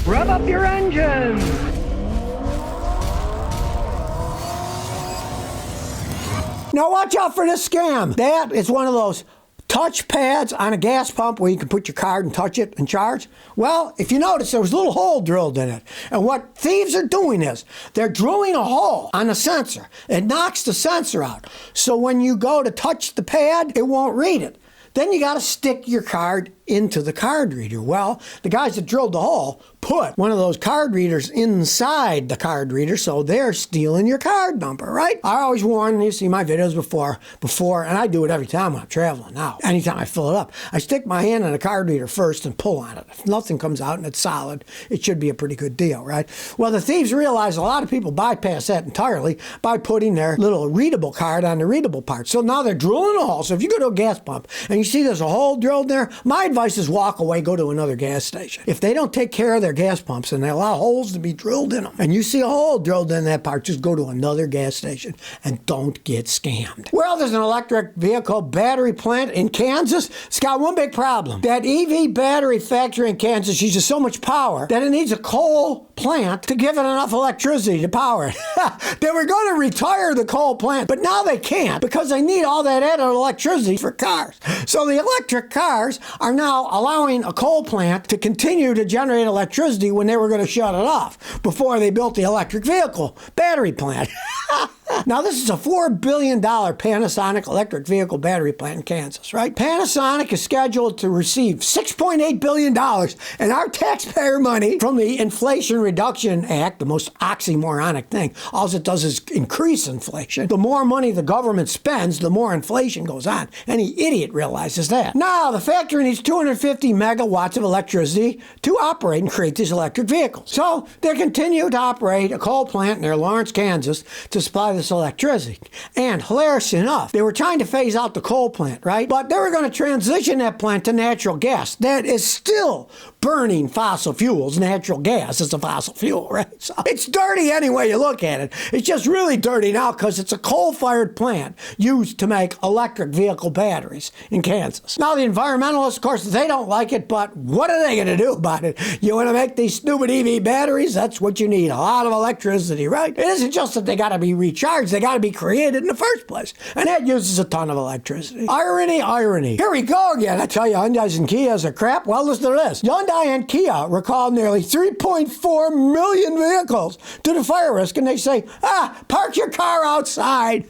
Rev up your engines! Now watch out for this scam. That is one of those touch pads on a gas pump where you can put your card and touch it and charge. Well, if you notice, there was a little hole drilled in it. And what thieves are doing is they're drilling a hole on the sensor. It knocks the sensor out. So when you go to touch the pad, it won't read it. Then you got to stick your card into the card reader. Well, the guys that drilled the hole put one of those card readers inside the card reader, so they're stealing your card number, right? I always warn you, see my videos before, and I do it every time when I'm traveling now. Anytime I fill it up, I stick my hand in the card reader first and pull on it. If nothing comes out and it's solid, it should be a pretty good deal, right? Well, the thieves realize a lot of people bypass that entirely by putting their little readable card on the readable part. So now they're drilling a hole. So if you go to a gas pump and you see there's a hole drilled there, my advice is walk away, go to another gas station. If they don't take care of their gas pumps and they allow holes to be drilled in them, and you see a hole drilled in that part, just go to another gas station and don't get scammed. Well, there's an electric vehicle battery plant in Kansas. It's got one big problem. That EV battery factory in Kansas uses so much power that it needs a coal plant to give it enough electricity to power it. They were going to retire the coal plant, but now they can't because they need all that added electricity for cars. So the electric cars are now allowing a coal plant to continue to generate electricity when they were going to shut it off before they built the electric vehicle battery plant. Now, this is a $4 billion Panasonic electric vehicle battery plant in Kansas, right? Panasonic is scheduled to receive $6.8 billion in our taxpayer money from the Inflation Reduction Act, the most oxymoronic thing. All it does is increase inflation. The more money the government spends, the more inflation goes on. Any idiot realizes that. Now, the factory needs 250 megawatts of electricity to operate and create these electric vehicles. So they continue to operate a coal plant near Lawrence, Kansas to supply this electricity. And hilarious enough, they were trying to phase out the coal plant, right? But they were going to transition that plant to natural gas. That is still burning fossil fuels. Natural gas is a fossil fuel, right? So it's dirty any way you look at it. It's just really dirty now because it's a coal-fired plant used to make electric vehicle batteries in Kansas. Now, the environmentalists, of course, they don't like it, but what are they going to do about it? You want to make these stupid EV batteries? That's what you need, a lot of electricity, right? It isn't just that they got to be recharged, they got to be created in the first place. And that uses a ton of electricity. Irony, irony. Here we go again. I tell you, Hyundais and Kias are crap. Well, listen to this. Hyundai and Kia recalled nearly 3.4 million vehicles due to fire risk, and they say, park your car outside.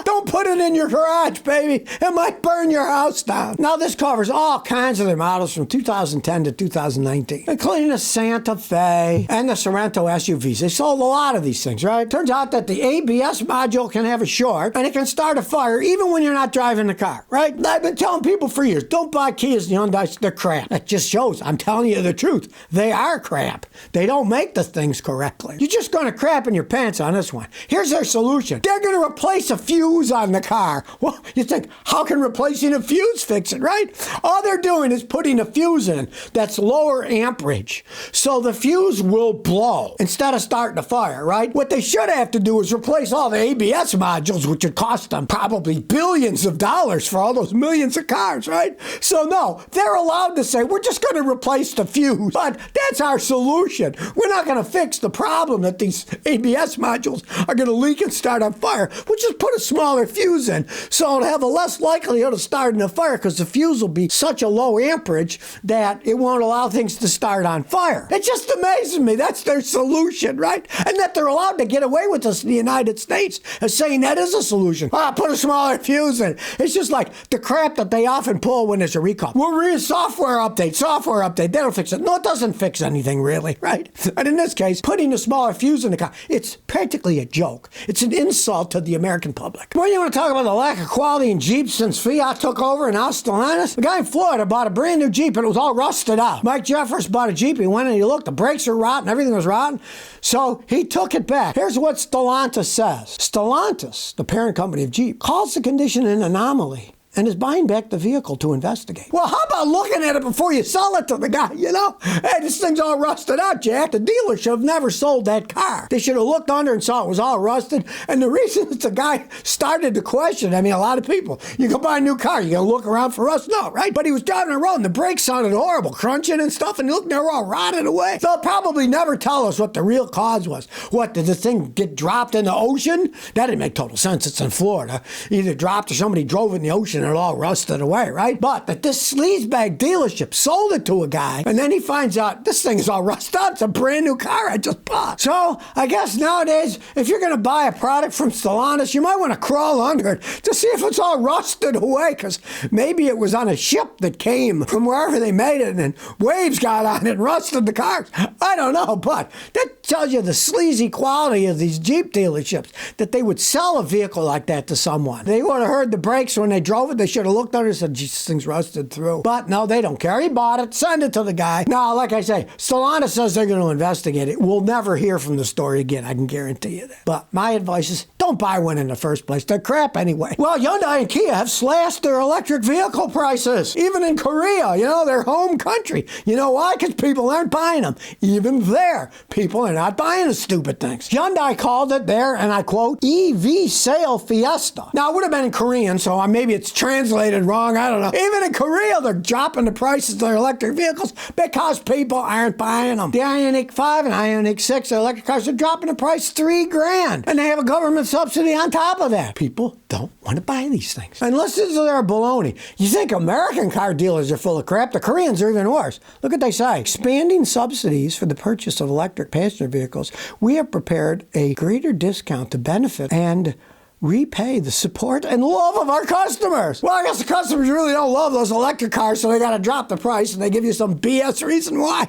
Don't put it in your garage, baby. It might burn your house down. Now, this covers all kinds of their models from 2010 to 2019, including the Santa Fe and the Sorento SUVs. They sold a lot of these things, right? Turns out that the ABS module can have a short, and it can start a fire even when you're not driving the car, right? I've been telling people for years, don't buy Kias and Hyundais. They're crap. That just shows I'm telling you the truth. They are crap. They don't make the things correctly. You're just going to crap in your pants on this one. Here's their solution. They're going to replace a fuse on the car. Well, you think, how can replacing a fuse fix it, right? All they're doing is putting a fuse in that's lower amperage, so the fuse will blow instead of starting a fire, right? What they should have to do is replace all the ABS modules, which would cost them probably billions of dollars for all those millions of cars, right? So no, they're allowed to say, we're just going to replace the fuse, but that's our solution. We're not going to fix the problem that these ABS modules are going to leak and start on fire. We'll just put a smaller fuse in, so it'll have a less likelihood of starting a fire because the fuse will be such a low amperage that it won't allow things to start on fire. It just amazes me. That's their solution, right? And that they're allowed to get away with this in the United States as saying that is a solution. Put a smaller fuse in. It's just like the crap that they often pull when there's a recall. We'll software update. That'll fix it. No, it doesn't fix anything really, right? And in this case, putting a smaller fuse in the car, it's practically a joke. It's an insult to the American public. Well, you want to talk about the lack of quality in Jeeps since Fiat took over and now Stellantis? The guy in Florida bought a brand new Jeep and it was all rusted out. Mike Jeffers bought a Jeep. He went and he looked. The brakes were rotten. Everything was rotten. So he took it back. Here's what Stellantis says. Stellantis, the parent company of Jeep, calls the condition an anomaly and is buying back the vehicle to investigate. Well, how about looking at it before you sell it to the guy, you know? Hey, this thing's all rusted out, Jack. The dealer should have never sold that car. They should have looked under and saw it was all rusted. And the reason that the guy started to question, I mean, a lot of people, you go buy a new car, you gonna look around for rust? No, right? But he was driving the road and the brakes sounded horrible, crunching and stuff, and look, they were all rotted away. They'll probably never tell us what the real cause was. What, did the thing get dropped in the ocean? That didn't make total sense. It's in Florida. Either dropped or somebody drove it in the ocean and it all rusted away, right? But that this sleazebag dealership sold it to a guy, and then he finds out this thing is all rusted up. It's a brand new car I just bought. So I guess nowadays, if you're going to buy a product from Stellantis, you might want to crawl under it to see if it's all rusted away, because maybe it was on a ship that came from wherever they made it, and waves got on it and rusted the cars. I don't know, but that tells you the sleazy quality of these Jeep dealerships, that they would sell a vehicle like that to someone. They would have heard the brakes when they drove it. They should have looked under and said, geez, this thing's rusted through. But no, they don't care. He bought it, send it to the guy. Now, like I say, Stellantis says they're going to investigate it. We'll never hear from the story again. I can guarantee you that. But my advice is don't buy one in the first place. They're crap anyway. Well, Hyundai and Kia have slashed their electric vehicle prices. Even in Korea, you know, their home country. You know why? Because people aren't buying them. Even there, people are not buying the stupid things. Hyundai called it their, and I quote, EV sale fiesta. Now, it would have been in Korean, so maybe it's translated wrong. I don't know. Even in Korea, they're dropping the prices of their electric vehicles because people aren't buying them. The Ioniq 5 and Ioniq 6 electric cars are dropping the price $3,000. And they have a government subsidy on top of that. People don't want to buy these things. And listen to their baloney. You think American car dealers are full of crap? The Koreans are even worse. Look what they say. Expanding subsidies for the purchase of electric passenger vehicles, we have prepared a greater discount to benefit and repay the support and love of our customers. Well, I guess the customers really don't love those electric cars, so they got to drop the price, and they give you some BS reason why.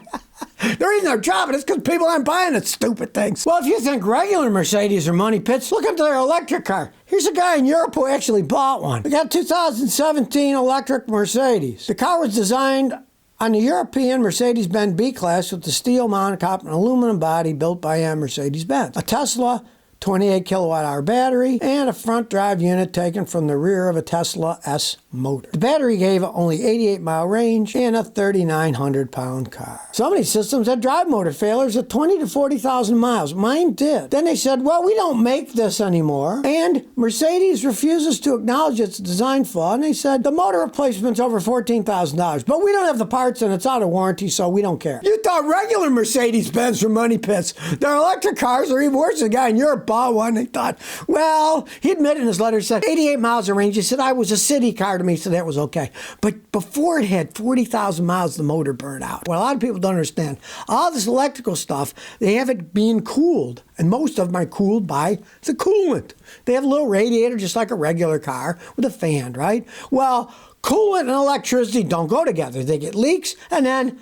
The reason they're dropping it is because people aren't buying it, stupid things. Well, if you think regular Mercedes are money pits, look into their electric car. Here's a guy in Europe who actually bought one. We got a 2017 electric Mercedes. The car was designed on the European Mercedes-Benz B-Class with the steel monocop and aluminum body built by Mercedes-Benz. A Tesla 28 kilowatt-hour battery, and a front drive unit taken from the rear of a Tesla S motor. The battery gave only 88-mile range in a 3,900-pound car. Some of these systems had drive motor failures at 20 to 40,000 miles. Mine did. Then they said, well, we don't make this anymore. And Mercedes refuses to acknowledge its design flaw. And they said, the motor replacement's over $14,000. But we don't have the parts and it's out of warranty, so we don't care. You thought regular Mercedes-Benz were money pits. Their electric cars are even worse. The guy in Europe bought one. They thought, well, he admitted in his letter, he said, 88 miles of range. He said, I was a city car to me, so that was okay. But before it had 40,000 miles, the motor burned out. Well, a lot of people don't understand. All this electrical stuff, they have it being cooled. And most of them are cooled by the coolant. They have a little radiator, just like a regular car, with a fan, right? Well, coolant and electricity don't go together. They get leaks, and then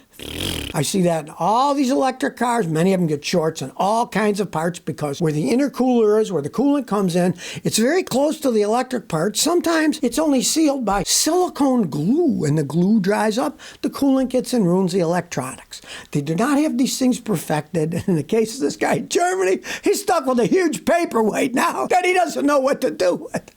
I see that in all these electric cars. Many of them get shorts in all kinds of parts because where the intercooler is, where the coolant comes in, it's very close to the electric part. Sometimes it's only sealed by silicone glue, and the glue dries up, the coolant gets in, ruins the electronics. They do not have these things perfected. In the case of this guy in Germany, he's stuck with a huge paperweight now that he doesn't know what to do with.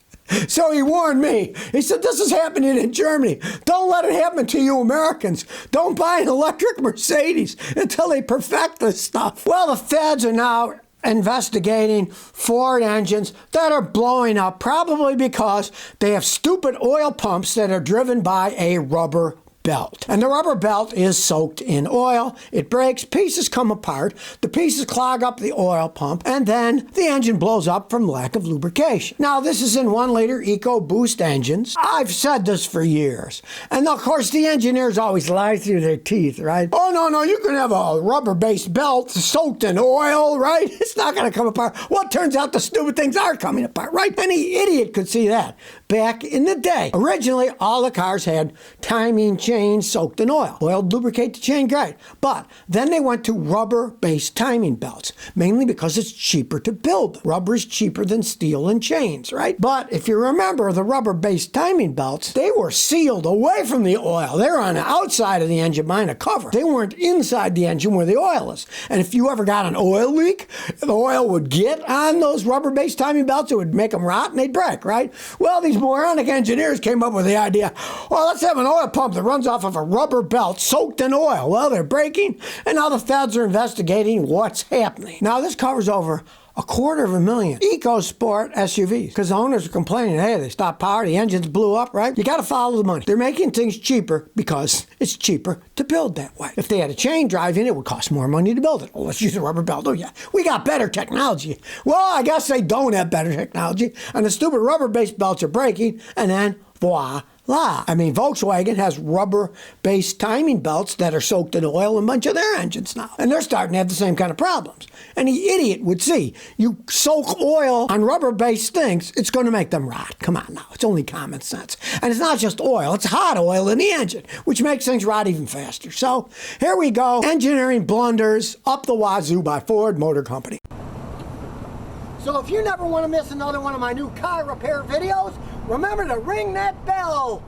So he warned me. He said, this is happening in Germany. Don't let it happen to you Americans. Don't buy an electric Mercedes until they perfect this stuff. Well, the feds are now investigating Ford engines that are blowing up, probably because they have stupid oil pumps that are driven by a rubber belt. And the rubber belt is soaked in oil. It breaks, pieces come apart, the pieces clog up the oil pump, and then the engine blows up from lack of lubrication. Now, this is in 1-liter EcoBoost engines. I've said this for years. And of course, the engineers always lie through their teeth, right? Oh, no, you can have a rubber-based belt soaked in oil, right? It's not going to come apart. Well, it turns out the stupid things are coming apart, right? Any idiot could see that. Back in the day, originally, all the cars had timing chains soaked in oil. Oil would lubricate the chain, great. But then they went to rubber-based timing belts, mainly because it's cheaper to build. Rubber is cheaper than steel and chains, right? But if you remember, the rubber-based timing belts, they were sealed away from the oil. They were on the outside of the engine behind a cover. They weren't inside the engine where the oil is. And if you ever got an oil leak, the oil would get on those rubber-based timing belts, it would make them rot and they'd break, right? Well, these moronic engineers came up with the idea, well, let's have an oil pump that runs off of a rubber belt soaked in oil. Well, they're breaking, and now the feds are investigating what's happening. Now, this covers over 250,000 EcoSport SUVs because the owners are complaining, hey, they stopped power, the engines blew up, right? You got to follow the money. They're making things cheaper because it's cheaper to build that way. If they had a chain drive in, it would cost more money to build it. Well, let's use a rubber belt. Oh, yeah, we got better technology. Well, I guess they don't have better technology, and the stupid rubber-based belts are breaking, and then voila. I mean, Volkswagen has rubber-based timing belts that are soaked in oil in a bunch of their engines now. And they're starting to have the same kind of problems. Any idiot would see, you soak oil on rubber-based things, it's going to make them rot. Come on now, it's only common sense. And it's not just oil, it's hot oil in the engine, which makes things rot even faster. So here we go, engineering blunders up the wazoo by Ford Motor Company. So if you never want to miss another one of my new car repair videos, remember to ring that bell.